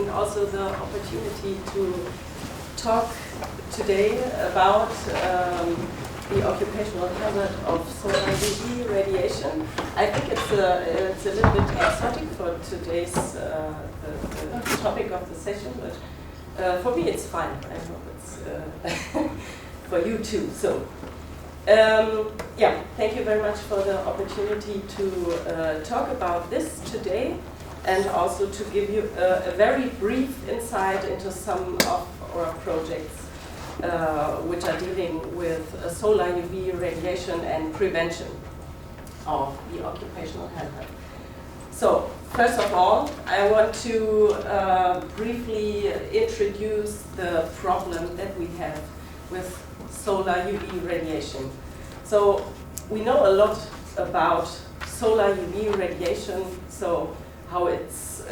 and also the opportunity to talk today about the occupational hazard of solar UV radiation. I think it's a little bit exotic for today's the topic of the session, but for me it's fine. I hope it's for you too. So. Yeah, thank you very much for the opportunity to talk about this today, and also to give you a very brief insight into some of our projects which are dealing with solar UV radiation and prevention of the occupational hazard. So, first of all, I want to briefly introduce the problem that we have with solar UV radiation. So we know a lot about solar UV radiation, so how it's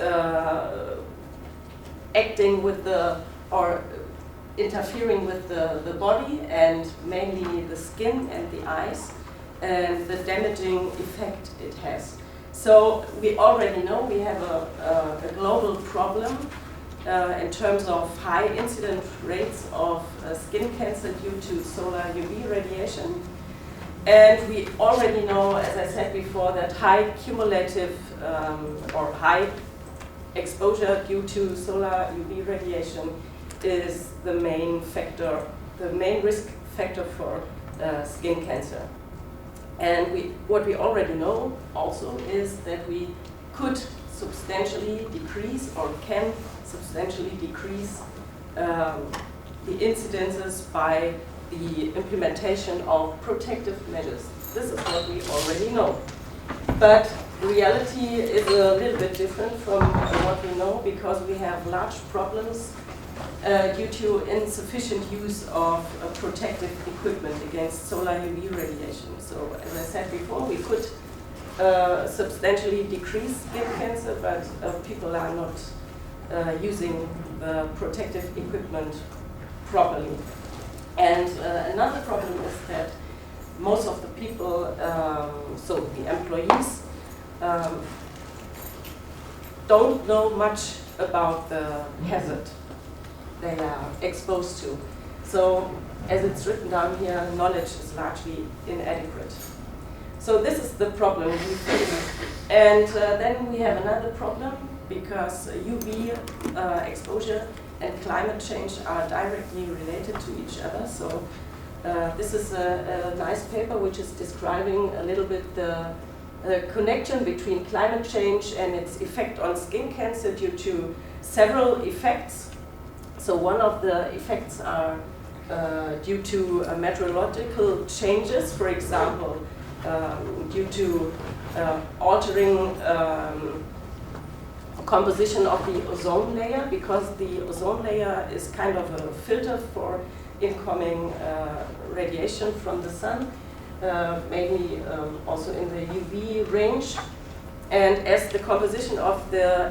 acting with or interfering with the body, and mainly the skin and the eyes, and the damaging effect it has. So we already know we have a global problem in terms of high incident rates of skin cancer due to solar UV radiation. And we already know, as I said before, that high cumulative or high exposure due to solar UV radiation is the main factor, the main risk factor for skin cancer. And what we already know also is that we could substantially decrease, or can substantially decrease, the incidences by the implementation of protective measures. This is what we already know. But reality is a little bit different from what we know, because we have large problems due to insufficient use of protective equipment against solar UV radiation. So, as I said before, we could substantially decrease skin cancer, but people are not using the protective equipment properly. And another problem is that most of the people, so the employees, don't know much about the hazard they are exposed to. So, as it's written down here, knowledge is largely inadequate. So this is the problem we face. And then we have another problem, because UV exposure and climate change are directly related to each other. So this is a nice paper which is describing a little bit the connection between climate change and its effect on skin cancer due to several effects. So one of the effects are due to meteorological changes, for example, due to altering composition of the ozone layer, because the ozone layer is kind of a filter for incoming radiation from the sun, mainly also in the UV range. And as the composition of the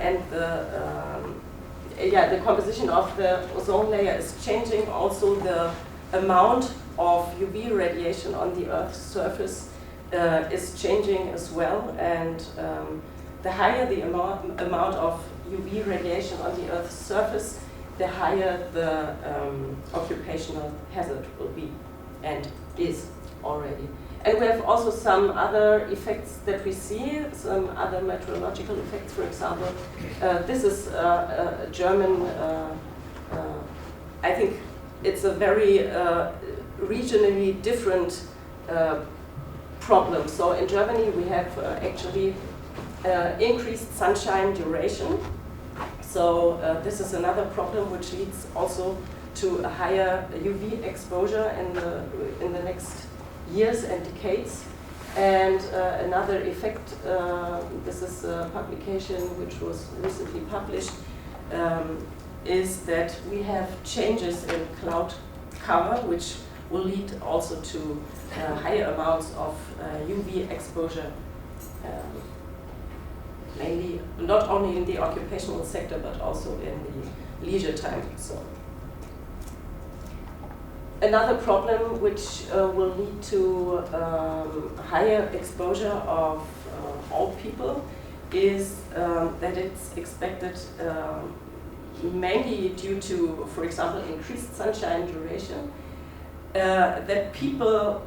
composition of the ozone layer is changing, also the amount of UV radiation on the Earth's surface is changing as well. And the higher the amount of UV radiation on the Earth's surface, the higher the occupational hazard will be, and is already. And we have also some other effects that we see, some other meteorological effects. For example, this is a German, I think it's a very regionally different problem. So in Germany we have actually increased sunshine duration. So this is another problem which leads also to a higher UV exposure in the next years and decades. And another effect, this is a publication which was recently published, is that we have changes in cloud cover, which will lead also to higher amounts of UV exposure, mainly not only in the occupational sector but also in the leisure time. So another problem which will lead to higher exposure of all people is that it's expected mainly due to, for example, increased sunshine duration, that people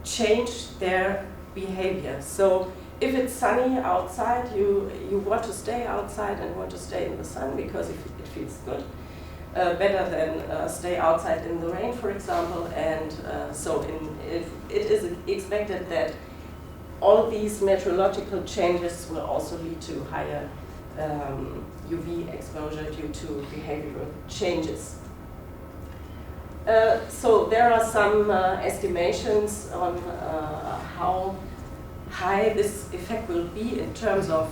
change their behavior. So if it's sunny outside, you want to stay outside and want to stay in the sun because it feels good. Better than stay outside in the rain, for example. And so it is expected that all these meteorological changes will also lead to higher UV exposure due to behavioral changes. So there are some estimations on how high this effect will be in terms of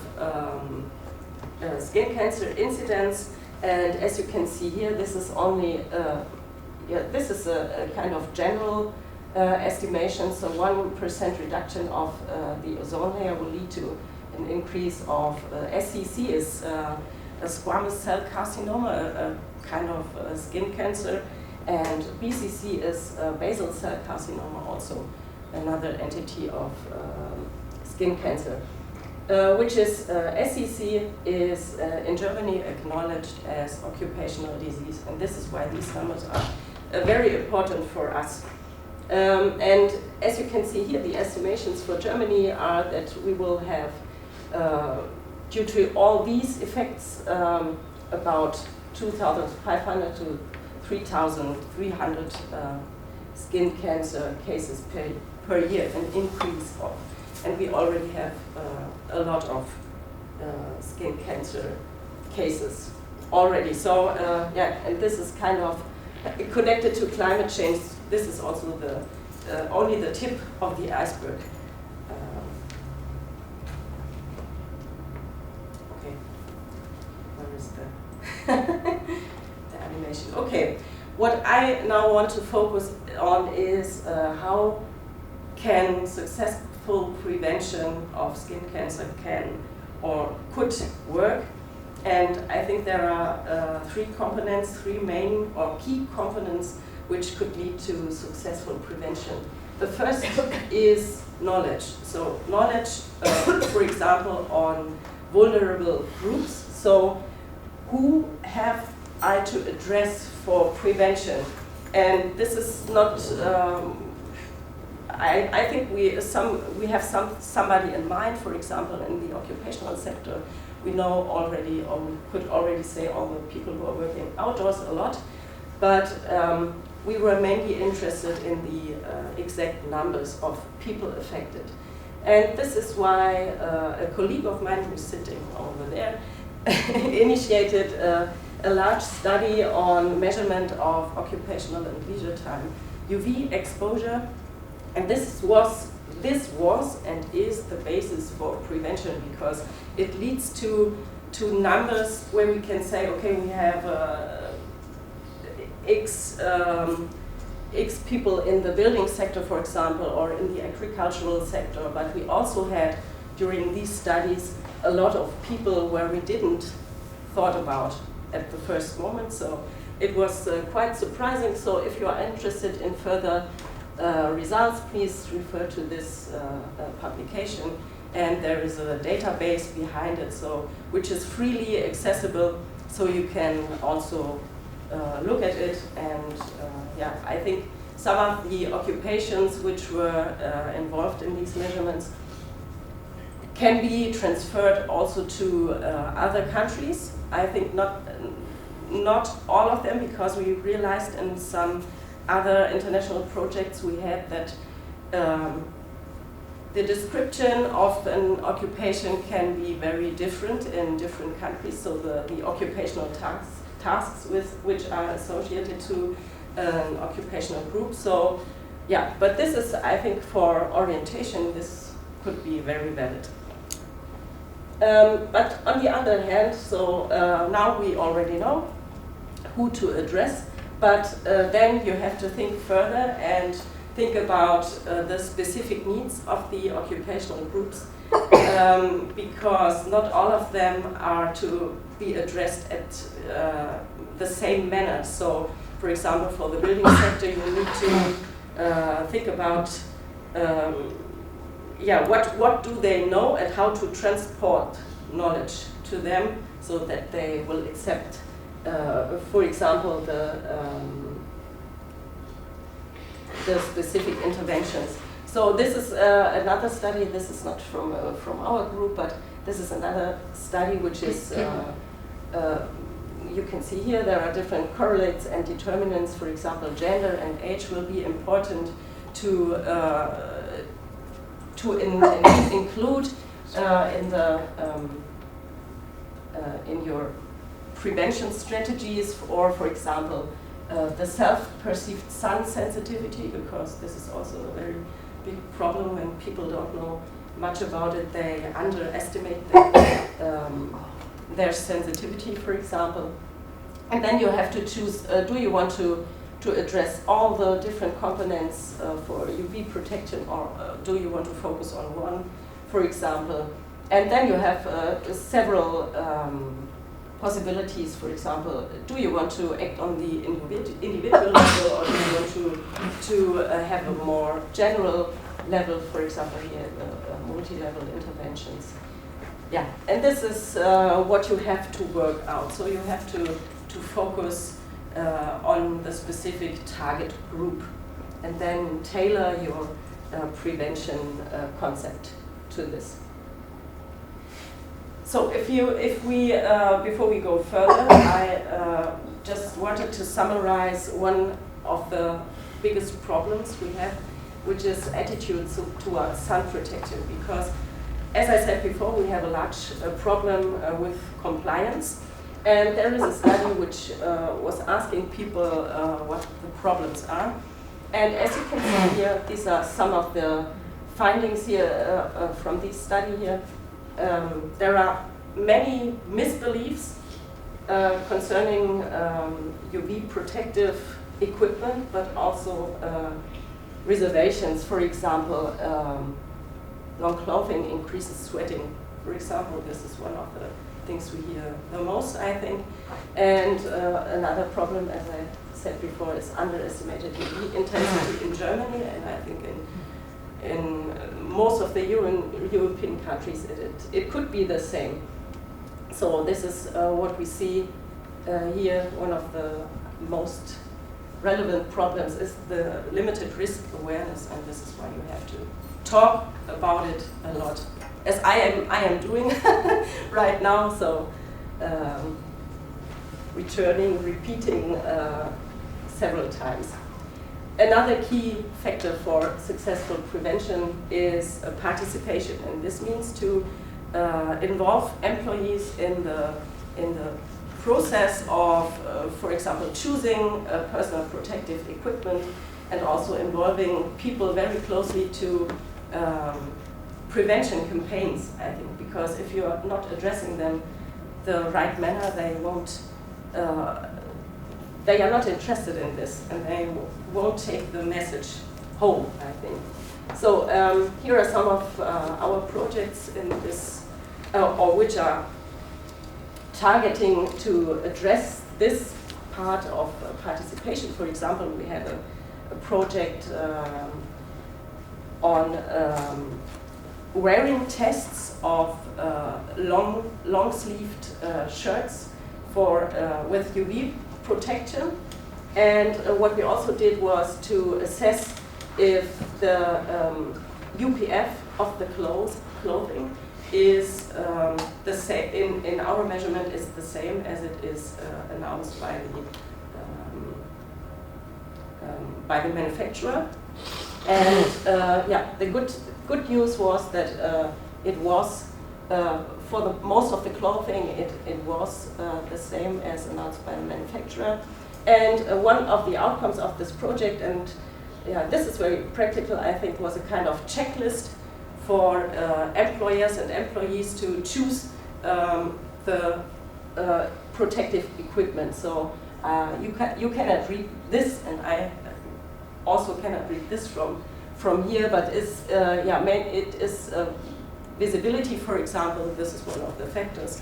skin cancer incidence. And as you can see here, this is only this is a kind of general estimation. So 1% reduction of the ozone layer will lead to an increase of SCC is a squamous cell carcinoma, a kind of skin cancer, and BCC is basal cell carcinoma, also another entity of skin cancer. Which is SCC is in Germany acknowledged as occupational disease, and this is why these numbers are very important for us. And as you can see here, the estimations for Germany are that we will have, due to all these effects, about 2,500 to 3,300 skin cancer cases per year, an increase of. And we already have a lot of skin cancer cases already. So yeah, and this is kind of connected to climate change. This is also the only the tip of the iceberg. Okay, where is the animation? Okay, what I now want to focus on is how can successful prevention of skin cancer can or could work. And I think there are three main or key components which could lead to successful prevention. The first is knowledge. So knowledge, for example, on vulnerable groups. So who have I to address for prevention? And this is not, I think we have somebody in mind, for example, in the occupational sector. We know already, or we could already say all the people who are working outdoors a lot, but we were mainly interested in the exact numbers of people affected. And this is why a colleague of mine who's sitting over there initiated a large study on measurement of occupational and leisure time UV exposure. And this was and is the basis for prevention, because it leads to numbers where we can say, okay, we have X people in the building sector, for example, or in the agricultural sector, but we also had, during these studies, a lot of people where we didn't thought about at the first moment. So it was quite surprising. So if you are interested in further results, please refer to this publication. And there is a database behind it, so which is freely accessible, so you can also look at it. And yeah, I think some of the occupations which were involved in these measurements can be transferred also to other countries. I think not all of them, because we realized in some other international projects we had that the description of an occupation can be very different in different countries. So the occupational tasks with which are associated to an occupational group. So yeah, but this is, I think, for orientation, this could be very valid. But on the other hand, so now we already know who to address, but then you have to think further and think about the specific needs of the occupational groups, because not all of them are to be addressed at the same manner. So, for example, for the building sector, you need to think about yeah, what do they know and how to transport knowledge to them so that they will accept for example, the specific interventions. So this is another study. This is not from our group, but this is another study which is, you can see here, there are different correlates and determinants. For example, gender and age will be important to include in your prevention strategies, or for example, the self-perceived sun sensitivity, because this is also a very big problem when people don't know much about it. They underestimate their sensitivity, for example. And then you have to choose, do you want to address all the different components for UV protection, or do you want to focus on one, for example? And then you have several possibilities. For example, do you want to act on the individual level, or do you want to have a more general level, for example, here, multi-level interventions? Yeah, and this is what you have to work out. So you have to focus on the specific target group, and then tailor your prevention concept to this. So if we before we go further, I just wanted to summarize one of the biggest problems we have, which is attitudes towards sun protection. Because, as I said before, we have a large problem with compliance, and there is a study which was asking people what the problems are. And as you can see here, these are some of the findings here from this study here. There are many misbeliefs concerning UV protective equipment, but also reservations. For example, long clothing increases sweating. For example, this is one of the things we hear the most, I think. And another problem, as I said before, is underestimated UV intensity in Germany, and I think in most of the European countries it could be the same. So this is what we see here. One of the most relevant problems is the limited risk awareness, and this is why you have to talk about it a lot, as I am doing right now. So repeating several times. Another key factor for successful prevention is participation, and this means to involve employees in the process of, for example, choosing personal protective equipment, and also involving people very closely to prevention campaigns, I think, because if you are not addressing them the right manner, they won't. They are not interested in this, and they won't take the message home, I think. So here are some of our projects in this, or which are targeting to address this part of participation. For example, we have a project on wearing tests of long-sleeved shirts for with UV protection, and what we also did was to assess if the UPF of the clothing is the same in our measurement is the same as it is announced by the manufacturer. And yeah, the good news was that it was for the most of the clothing, it was the same as announced by the manufacturer. And one of the outcomes of this project, and yeah, this is very practical, I think, was a kind of checklist for employers and employees to choose the protective equipment. So you cannot read this, and I also cannot read this from here, but it's, yeah, it is visibility, for example. This is one of the factors,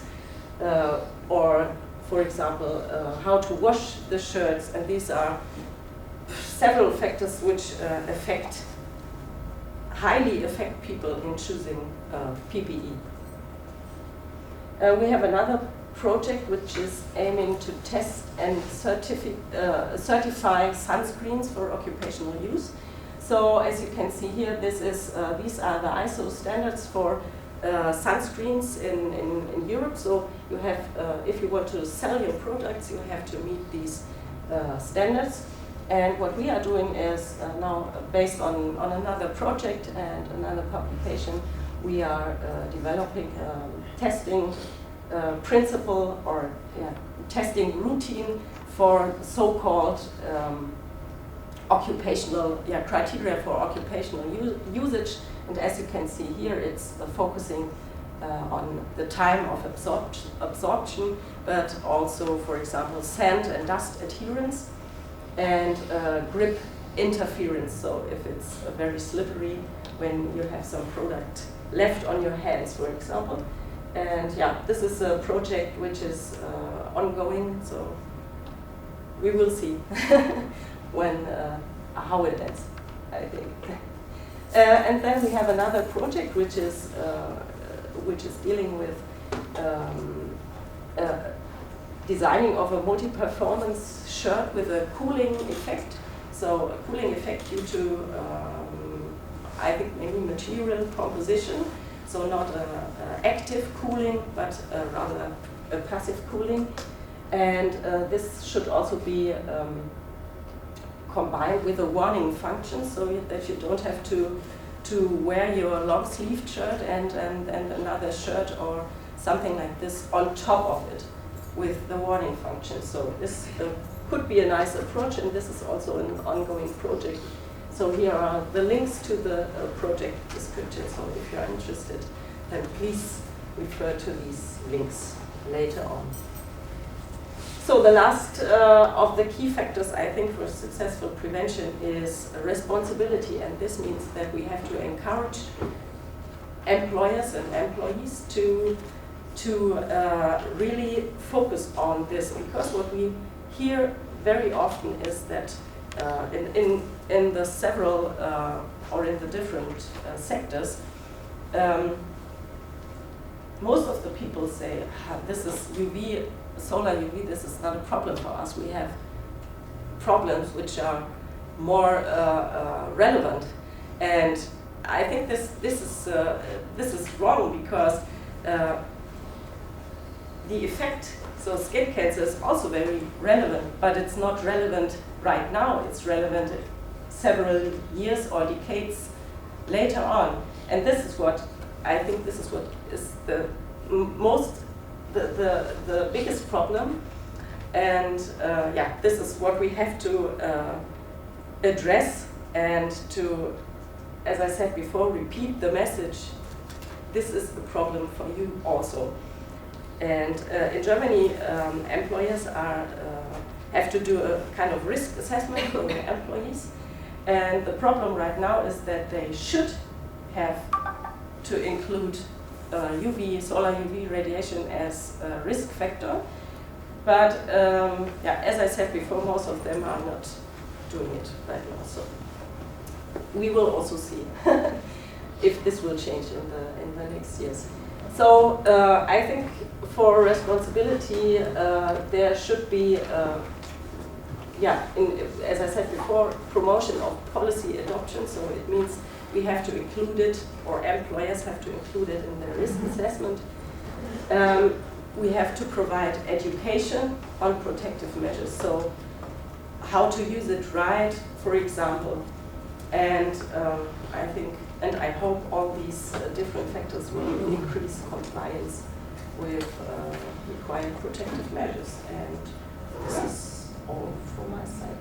or for example, how to wash the shirts, and these are several factors which highly affect people in choosing PPE. We have another project which is aiming to test and certify sunscreens for occupational use. So as you can see here, these are the ISO standards for sunscreens in Europe. So you have, if you want to sell your products, you have to meet these standards. And what we are doing is now, based on another project and another publication, we are developing testing principle or testing routine for so-called occupational criteria for occupational usage. And as you can see here, it's focusing on the time of absorption, but also, for example, sand and dust adherence and grip interference. So if it's very slippery when you have some product left on your hands, for example. And this is a project which is ongoing, so we will see when how it ends, I think. And then we have another project which is dealing with designing of a multi-performance shirt with a cooling effect. So a cooling effect due to I think maybe material composition. So not active cooling, but rather a passive cooling. And this should also be combined with a warning function, so that you don't have to wear your long-sleeved shirt and another shirt or something like this on top of it with the warning function. So this could be a nice approach, and this is also an ongoing project. So here are the links to the project description, so if you are interested, then please refer to these links later on. So the last of the key factors, I think, for successful prevention is responsibility, and this means that we have to encourage employers and employees to really focus on this, because what we hear very often is that in the several or in the different sectors, most of the people say, this is UV, solar UV, this is not a problem for us. We have problems which are more relevant. And I think this is wrong, because the effect, so skin cancer, is also very relevant, but it's not relevant right now. It's relevant several years or decades later on. And this is what I think this is what is the biggest problem. And this is what we have to address, and to, as I said before, repeat the message. This is a problem for you also. And in Germany, employers have to do a kind of risk assessment for their employees. And the problem right now is that they should have to include solar UV radiation as a risk factor. But as I said before, most of them are not doing it right now. So we will also see if this will change in the next years. So I think for responsibility, there should be, as I said before, promotion of policy adoption. So it means we have to include it, or employers have to include it in their risk assessment. We have to provide education on protective measures. So how to use it right, for example. And I think, and I hope all these different factors will increase compliance with required protective measures. And this is all from my side.